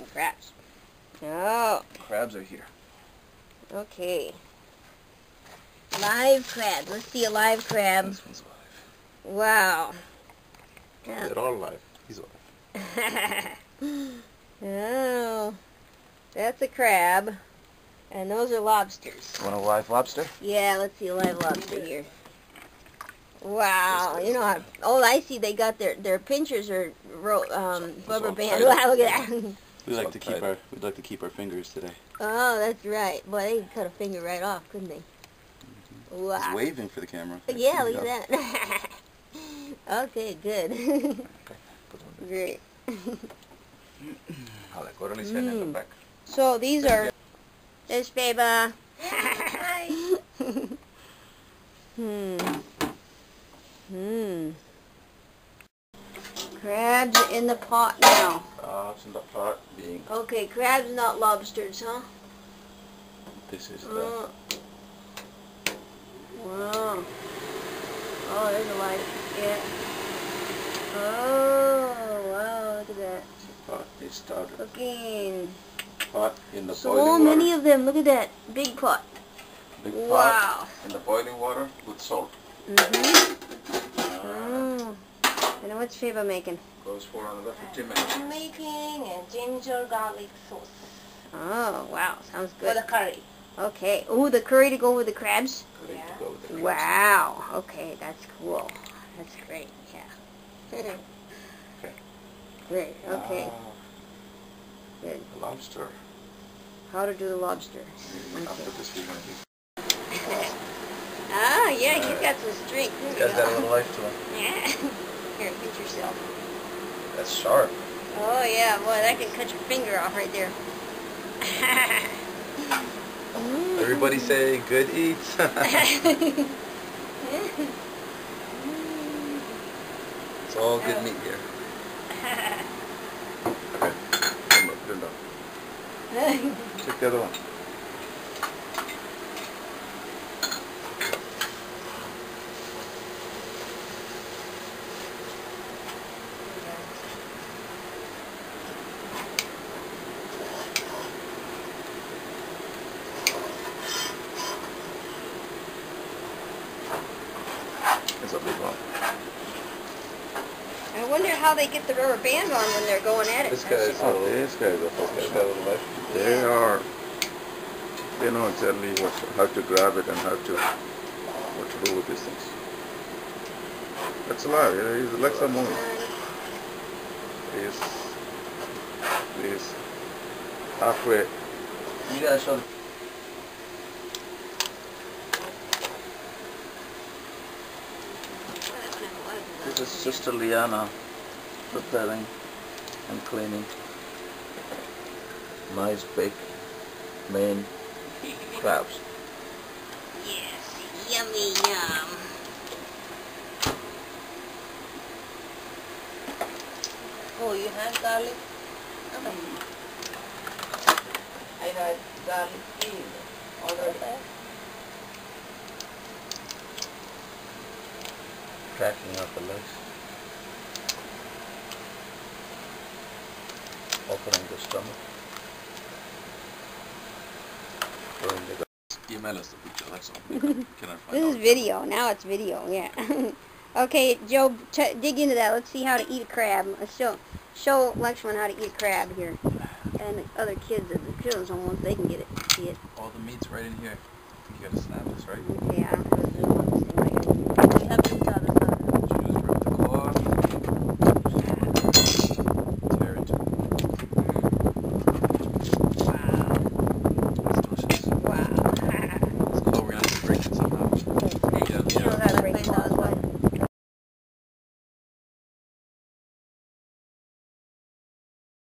looking crabs. Oh. Crabs are here. Okay. Live crab. Let's see a live crab. This one's alive. Wow. Yeah. They're all alive. He's alive. Oh. That's a crab. And those are lobsters. Want a live lobster? Yeah, let's see a live lobster here. Wow. You know how... Oh, I see they got their pinchers are rubber band. Wow, look at that. We'd like to keep our fingers today. Oh, that's right. Boy, they could cut a finger right off, couldn't they? Wow. He's waving for the camera. Yeah, look at that. Okay, good. Great. So these are this baby. Crabs in the pot now. Crabs in the pot being. Okay, crabs, not lobsters, huh? This is Wow. Oh, there's a light. Yeah. Oh, wow, look at that. Pot is started. Cooking. Pot in the So boiling many water. of them. Look at that. Big pot. Big Wow. pot in the boiling water with salt. Oh. And what's Sheba making? Goes for another 15 minutes. I'm making a ginger garlic sauce Oh, wow. Sounds for good. the curry. Okay. Ooh, the curry to go with the crabs? Ready to go with the crabs. Wow. Okay, that's cool. That's great. Yeah. Okay. Great. Okay. Good. The lobster. How to do the lobster. After this we're going to do. Ah, yeah, he's got some strength. This guy's got a little life to him. Yeah. Here, pinch yourself. That's sharp. Oh, yeah, boy, that can cut your finger off right there. Everybody say good eats. It's all good meat here. Okay. Put it down. Check the other one. It's a big one. I wonder how they get the rubber band on when they're going at it. This guy's a little. This guy's a life. They know exactly how to grab it and what to do with these things. That's alive. His legs are moving. He's halfway. You gotta show. This is Sister Liana preparing and cleaning nice big Maine crabs. Yes, yummy yum. Oh, you have garlic? I had garlic tea already. Cracking out the legs. Opening the stomach. Throwing the email us the picture, that's all. Can I find This is video. Now it's video, yeah. Okay, Joe, dig into that. Let's see how to eat a crab. Let's show Lakshman how to eat a crab here. And the other kids, the children's home, once they can get it, see it. all the meat's right in here. I think you gotta snap this, right? Okay, I don't know. We have to